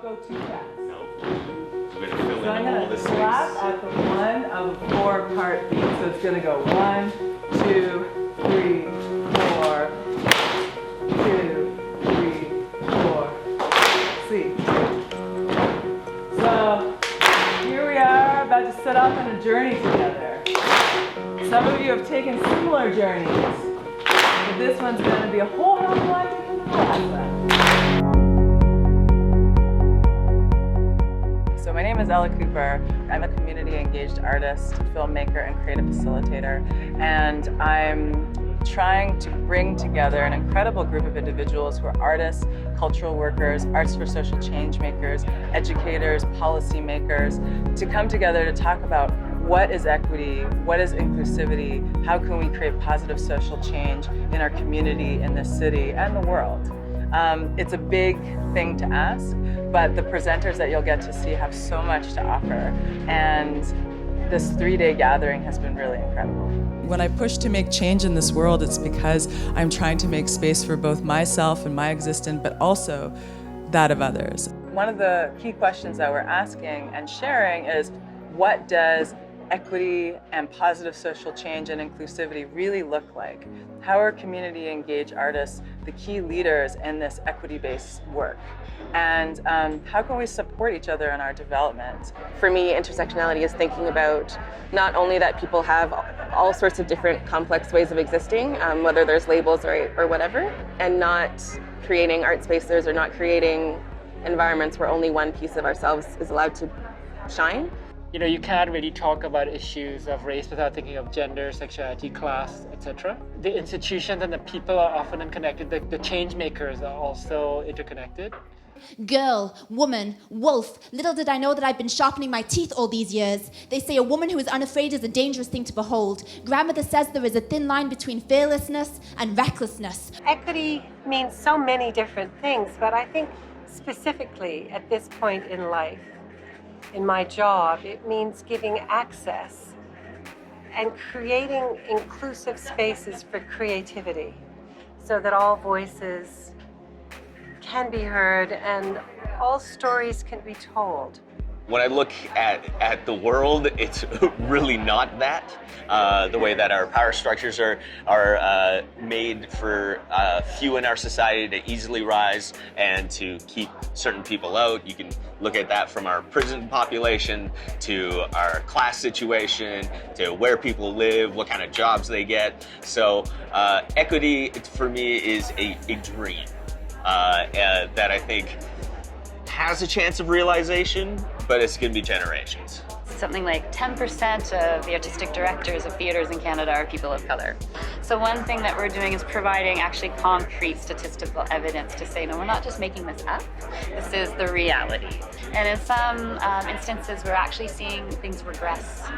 don't go too fast. No. We're going to fill So I'm in all going the to space. clap at the 1 of a 4-part beat. So it's going to go 1, 2, 3, 4, 2, 3, 4. See. So here we are about to set off on a journey together. Some of you have taken similar journeys, but this one's going to be a whole hell of a lot different than the last one. So my name is Ella Cooper. I'm a community engaged artist, filmmaker, and creative facilitator, and I'm trying to bring together an incredible group of individuals who are artists, cultural workers, arts for social change makers, educators, policymakers, to come together to talk about what is equity, what is inclusivity, how can we create positive social change in our community, in this city, and the world. It's a big thing to ask, but the presenters that you'll get to see have so much to offer, and this 3-day gathering has been really incredible. When I push to make change in this world, it's because I'm trying to make space for both myself and my existence, but also that of others. One of the key questions that we're asking and sharing is, what does equity and positive social change and inclusivity really look like? How are community engaged artists the key leaders in this equity-based work? And how can we support each other in our development? For me, intersectionality is thinking about not only that people have all sorts of different complex ways of existing, whether there's labels or whatever, and not creating art spaces or not creating environments where only one piece of ourselves is allowed to shine. You know, you can't really talk about issues of race without thinking of gender, sexuality, class, etc. The institutions and the people are often unconnected. The change makers are also interconnected. Girl, woman, wolf, little did I know that I've been sharpening my teeth all these years. They say a woman who is unafraid is a dangerous thing to behold. Grandmother says there is a thin line between fearlessness and recklessness. Equity means so many different things, but I think specifically at this point in life, in my job, it means giving access and creating inclusive spaces for creativity so that all voices can be heard and all stories can be told. When I look at the world, it's really not that. The way that our power structures are made for few in our society to easily rise and to keep certain people out. You can look at that from our prison population to our class situation to where people live, what kind of jobs they get. So equity for me is a dream that I think has a chance of realization, but it's going to be generations. Something like 10% of the artistic directors of theaters in Canada are people of color. So one thing that we're doing is providing actually concrete statistical evidence to say, no, we're not just making this up, this is the reality. And in some instances, we're actually seeing things regress.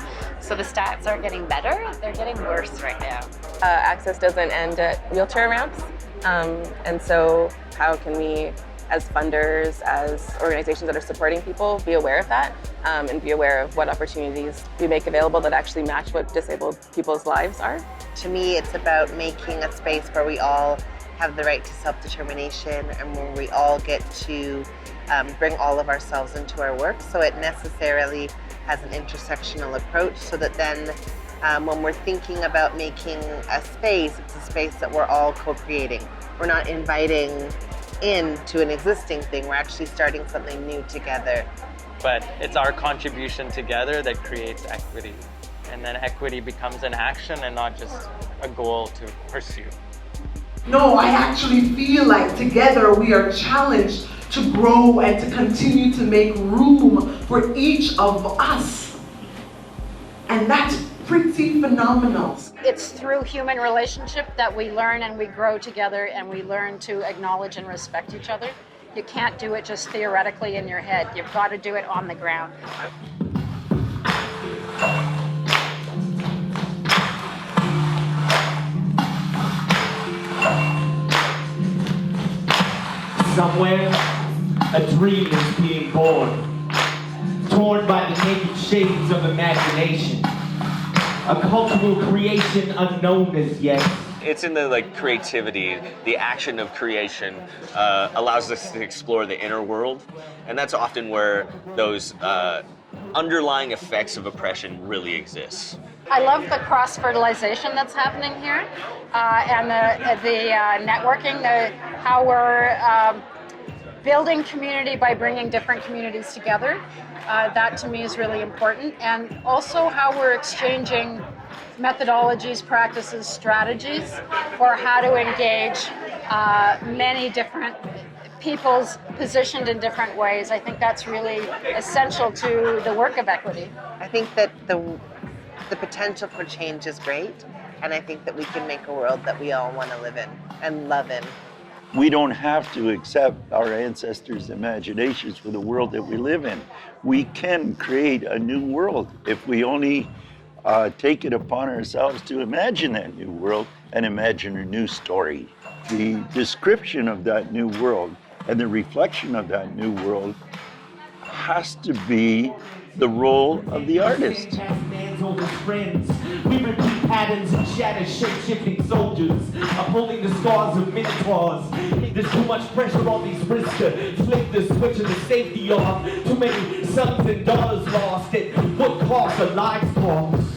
So the stats aren't getting better, they're getting worse right now. Access doesn't end at wheelchair ramps, and so how can we, as funders, as organizations that are supporting people, be aware of that and be aware of what opportunities we make available that actually match what disabled people's lives are. To me, it's about making a space where we all have the right to self-determination and where we all get to bring all of ourselves into our work. So it necessarily has an intersectional approach so that then when we're thinking about making a space, it's a space that we're all co-creating. We're not inviting into an existing thing, we're actually starting something new together. But it's our contribution together that creates equity. And then equity becomes an action and not just a goal to pursue. No, I actually feel like together we are challenged to grow and to continue to make room for each of us. And that's pretty phenomenal. It's through human relationship that we learn and we grow together and we learn to acknowledge and respect each other. You can't do it just theoretically in your head. You've got to do it on the ground. Somewhere, a dream is being born, torn by the naked shades of imagination. A cultural creation unknown as yet. it's in the like creativity, the action of creation allows us to explore the inner world, and that's often where those underlying effects of oppression really exist. I love the cross-fertilization that's happening here, and the networking, how we're building community by bringing different communities together. That to me is really important, and also how we're exchanging methodologies, practices, strategies for how to engage many different peoples positioned in different ways. I think that's really essential to the work of equity. I think that the potential for change is great, and I think that we can make a world that we all want to live in and love in. We don't have to accept our ancestors' imaginations for the world that we live in. We can create a new world if we only take it upon ourselves to imagine that new world and imagine a new story. The description of that new world and the reflection of that new world has to be the role of the artist. We repeat patterns and shatter shape-shifting soldiers. I'm holding the scars of minotaurs. There's too much pressure on these wrists to flick the switch of the safety off. Too many sons and daughters lost. At what cost? Our lives cost.